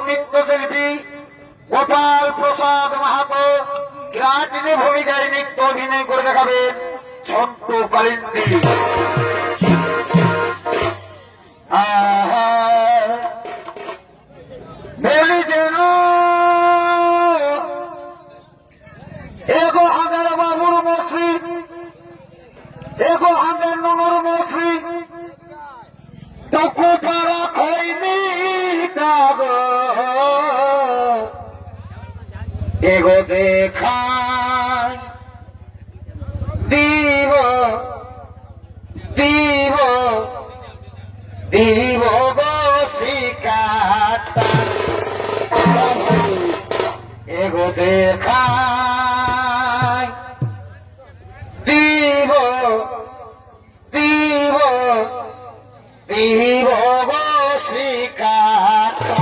নৃত্যশিল্পী গোপাল প্রসাদ মাহাতো রাজনী ভূমিকায় নৃত্য অভিনয় করে দেখাবেন ছোট্ট কালিন্দী। বলি যেন এগো হাজার বাবুর মসজিদ, এগো হাজার নুনুর মসজিদ, টুকু পারা খৈনি দাগ এগো দেখায় দিব দিব দিব শিকাতা এগো দেখায় দিব দিব দিব শিকাতা।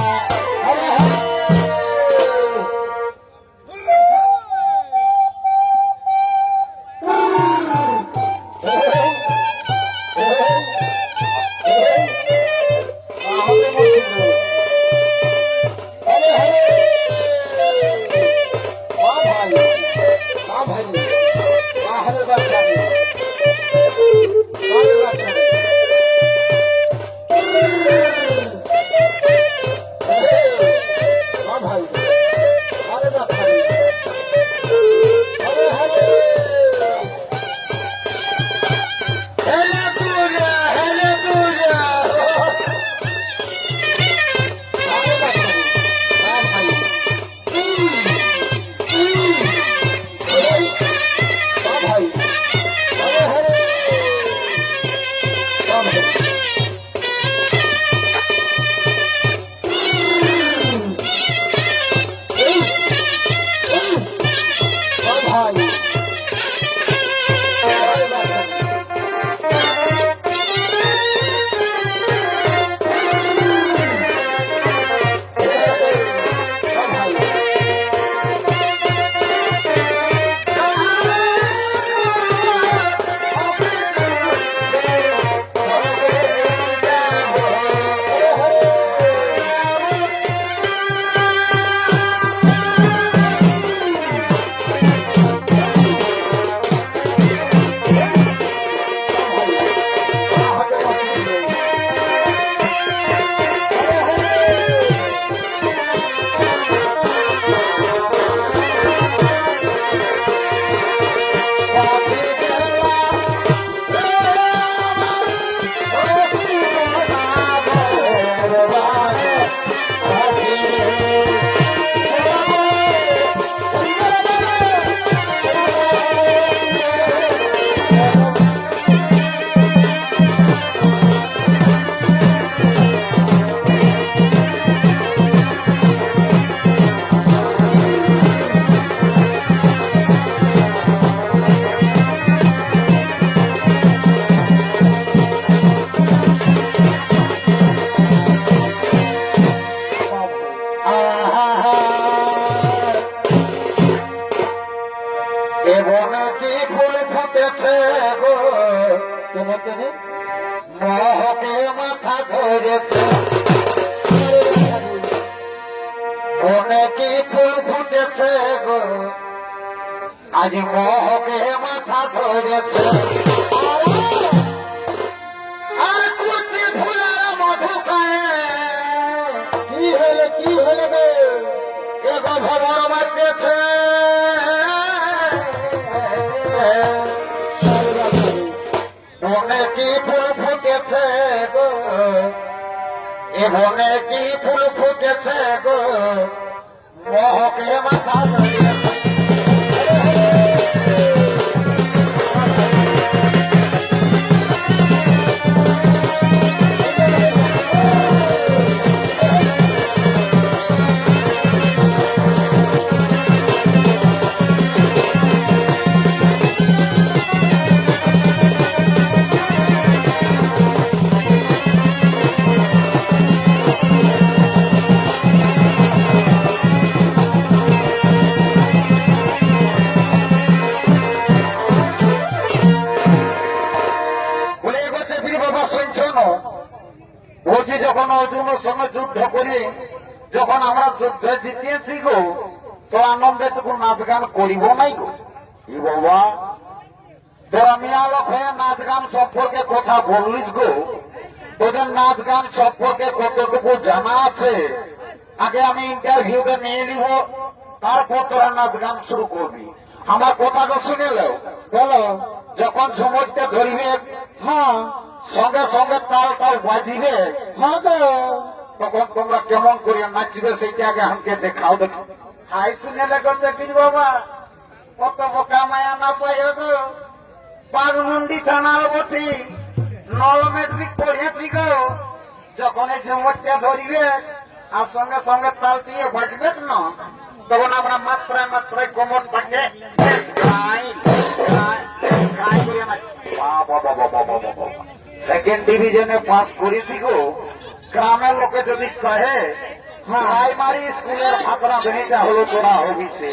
মহকে মাথা ধরেছে অনেকে ফুল ফুটেছে গো, আজ মহকে মাথা ধরেছে। আর কুচি ফুলের মধু খায় কি হলে কি হলে গে এগো ভবর বাজেছে। কি ফুল ফুটেছে গো, এমনে কি ফুল ফুটেছে গো, মহকে মাথা ধরিয়েছে। যুদ্ধে জিতিয়েছি গো, তো আনন্দে টুকু নাচ গান করিব নাই গো। কি বাবা তোরা মিয়া লোক হয়ে নাচ গান সম্পর্কে কথা বললিস গো, তোদের নাচ গান সম্পর্কে কতটুকু জানা আছে আগে আমি ইন্টারভিউটা নিয়ে নিব, তারপর তোরা নাচ গান শুরু করবি। আমার কথাটা শুনে লো, বলো যখন সময়টা ধরিবে, হ্যাঁ সঙ্গে সঙ্গে তাল তাল বাজিবে, হ্যাঁ গো, তখন তোমরা কেমন করে নাচবে সেইটা আগে আমাকে দেখাও। দেখো হাই শুনে লেগেছে কি বাবা, কত বোকা মায়া না পাই গো। বাগমুন্ডি থানার বটি নল মেট্রিক পড়িয়েছি গো, যখন এই ঝুমরটা ধরিবে আর সঙ্গে সঙ্গে তাল দিয়ে বাজবে না, তখন আমরা মাত্রায় মাত্রায় কোমর পাকে সেকেন্ড ডিভিশনে পাস করেছি গো। গ্রামের লোকে যদি কহে প্রাইমারি স্কুলের ফাতরা ভেঙেটা হলো তোরা হবি সে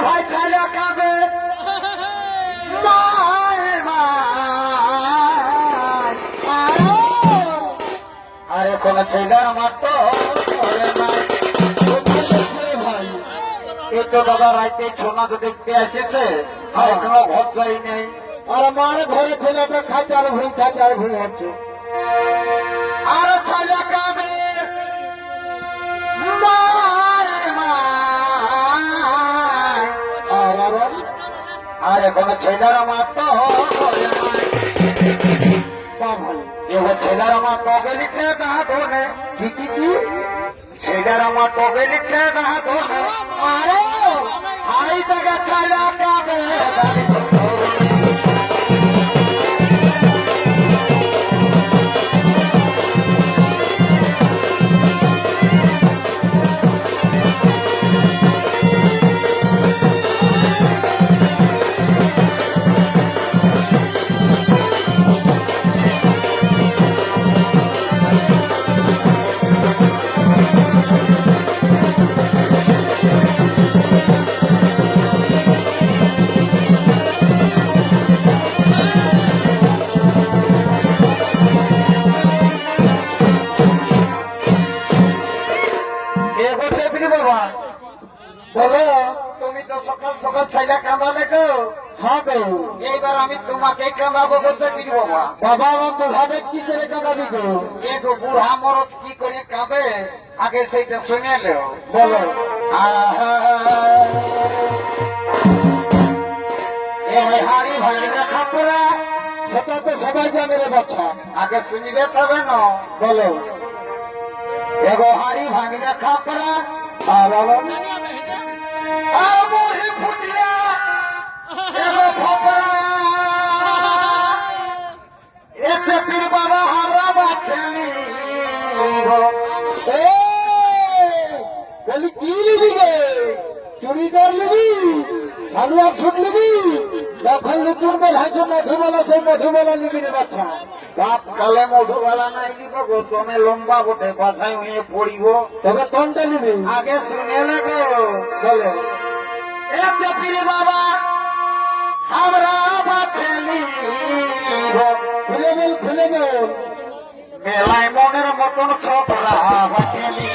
ভাই চাইলে কাঁদে আর এখন ছেলে আমার তো ভাই এই তো দাদা রাইতে ছোনা তো দেখতে এসেছে আর এখনো ঘর যাই নেই, আর আমার ঘরে ছেলেটা খাইতে ভুঁই হচ্ছে। আর ছেলে কাঁদে আর এখন ছেলের আমার তো ছেলের আমার তবে লিখে না ধরে কি ছেলের আমার তবে লিখে না ধরে আরে হাই থেকে ছেলে কাঁদে। বলো তুমি তো সকাল সকাল ছেলে কাঁদালে গো। হ্যাঁ গো, এইবার আমি তোমাকে কাঁদাবো বলতে দিদি বাবা। বাবা আমার তো ভাবে কি করে কাঁদাবি গো? এক বুড়া মরদ কি করে কাঁদে আগে সেইটা শুনে লেও। বলো হাড়ি ভাঙি দেখা পড়া, সেটা তো সবাই জানে রে বাচ্চা, আগে শুনিবে তবে না। বলো এগো হাড়ি ভাঙি দেখা পড়া বাবা বাবা হারা বাছলি বলি কি লিবি রে, চুড়িদার লিবি, হালুয়া ফুট লিবি, যখন নতুন বেলায় মধুবালা সেই মধুবালা লিবি রে বাচ্চা। বাপ কালে মধুবালা নাই লিব গো, তুমি লম্বা বটে বাসায় হয়ে পড়িব, তবে কোনটা লিবি আগে শুনে লাগো। বলো এ বাবা আমরা বাছলি খুলে বল খুলে বল, মেলায় মনের মতন ছোটরা বাছলি।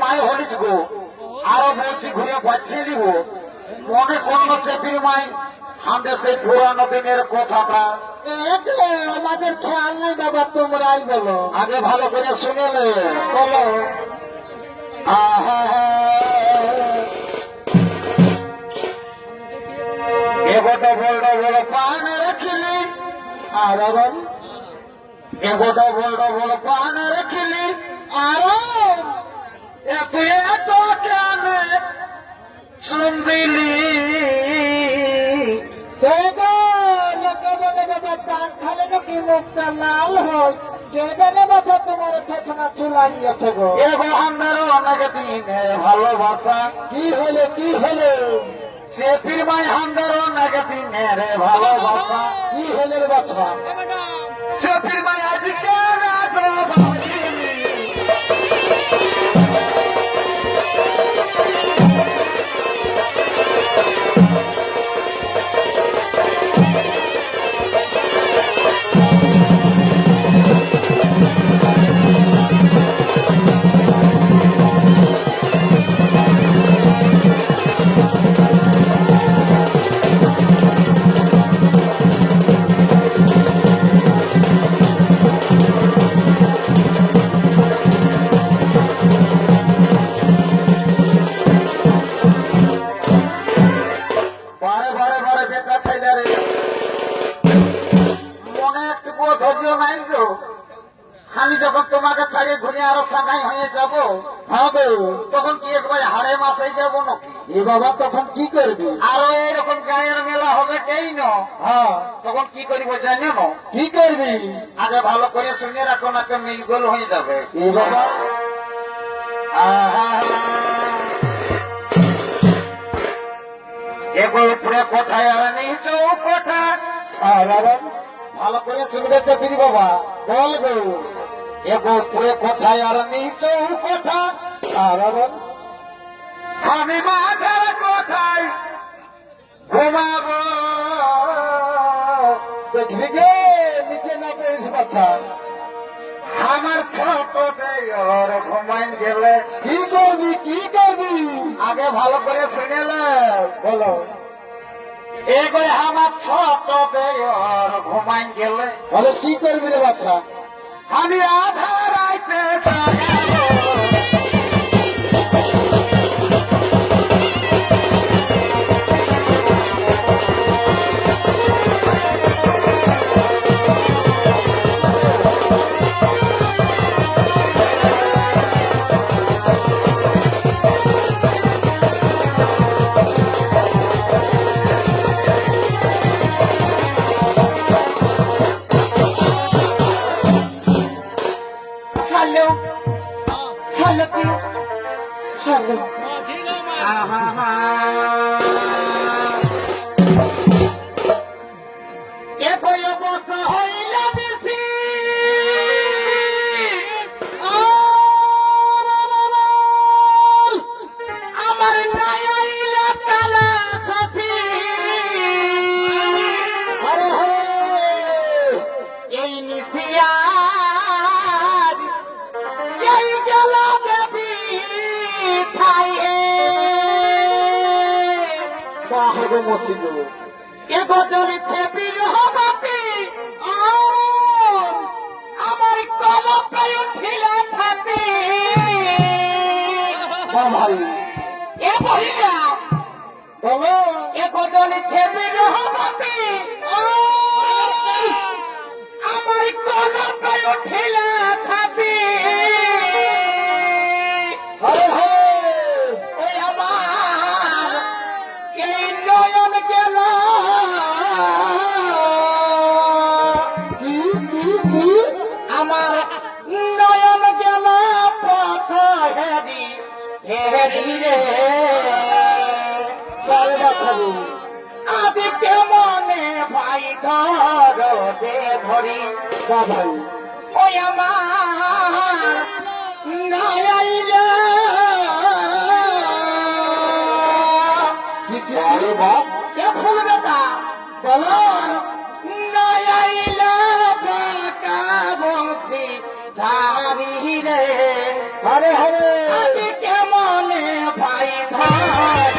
মাই হলিস গো, আরো বলছি ঘুরে বাঁচিয়ে দিব, মনে করলো চেপির মাই আমাদের সেই পুরানো দিনের কথাটা আমাদের খেয়াল নেই বাবা, তোমরাই বলো। আগে ভালো করে শুনেলে বলো। এগোটা বলটা বলো পানে রাখিলি আর এগোটা বলটা বলো পানে রাখিলি আরো এত এত কেন শুনবিলি লোকে বলে বাবা পান খালে নাকি মুখটা লাল হয়, কে জানে বাবা তোমার ঠেকনা চুলাইয়াছে গো। এগো আমারও অনেক দিনে ভালোবাসা কি হলে কি হলে সে ফিরমাই আমারও অনেক দিনের ভালোবাসা কি হলে রে বাছা? সে ফিরমাই আজ কেন আসো ভাবিনি বারে বারে বারে বেকার ছেলে রে মনে একটু ধৈর্য নাই গো আমি যখন তোমাকে ছাড়িয়ে ঘুরে আরো সাঙ্গাই হয়ে যাব হবে তখন কি একবার হাড়ে মাসে যাবো নাকি এ বাবা, তখন কি করবি? আরো এরকম গায়ের মেলা হবে কেই ন হ্যাঁ, তখন কি করিব জানো না কি করবি? আগে ভালো করে শুনে রাখো না তো মিলগোল হয়ে যাবে এ বাবা, এবার উপরে কোথায় আর নেই চৌকোঠা আর ভালো করে শুনবে তো ফিরি বাবা বল গো। এবার উপরে কোথায় আর নেই চৌকোঠা আর আমি মাথার কোথায় ঘুমাবো দেখবি গে নিচে না পেয়েছি বাচ্চা। আমার ছোট দেওয়ার ঘুমাই গেলে কি করবি কি করবি? আগে ভালো করে শুনে বলো। এবার আমার ছোট দেওয়ার ঘুমাই গেলে বলে কি করবি রে বাচ্চা? আমি আধা রাইতে জাগাবো। হ্যালো হ্যালো কি হ্যালো এ বয়স হইল বেশি আমার নাইল কালা সাথী হরে হরে এই নিশিয়ার এই গেল দেবী ঠাইয়ে বাহরে মসিদ এ বদলে ছেপির হবাতে আমার কলপে উঠিল ছাতে ভাই এ বহিলা বলো। এ বদলে ছেপির হবাতে আমার কলপে উঠিল ছাতে হরে হরে ওই আমার এই নয়ন গেল কি কি কি? আমার নয়ন গেল পথ হেরি হেরি রে বলে বাচ্চাবু আদি কেমনে ভাই ধর দে ধরি বা ভাই ওই আমার নাইলে কি কি? আরে বাপ এ ফুল বেটা বলো। নাইলে বাঁকা বংশী ধারি রে হরে হরে আদি কেমনে ভাই ধর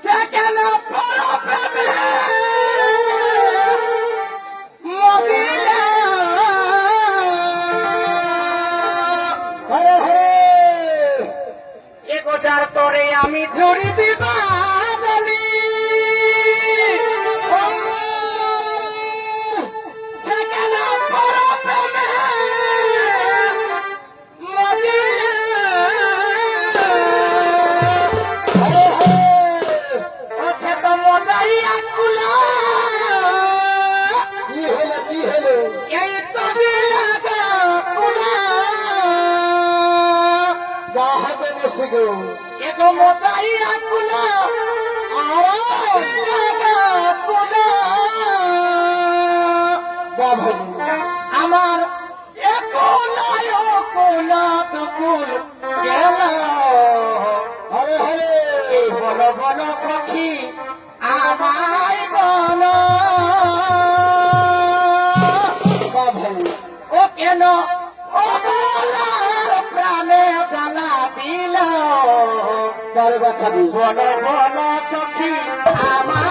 সে কেন পরপেবে মরিলা হরে হরে এগোটার তরে আমি ঝুড়ি দিবা বলি সে কেন পরপেবে মরিলা হরে হরে ওঠে তো মজাই আকুলা কি হলো এই তো লাগা কুলা যা হবে বসে গো এগো মজাই আকুলা আর লাগা কুলা যা ভালো আমার একুলায় কুলা তো কুল গেল হরে হরে বলো বলো সখী আমায় বলো ও কেন ও বলার প্রাণে জ্বালা দিল বলো বলো সখী আমার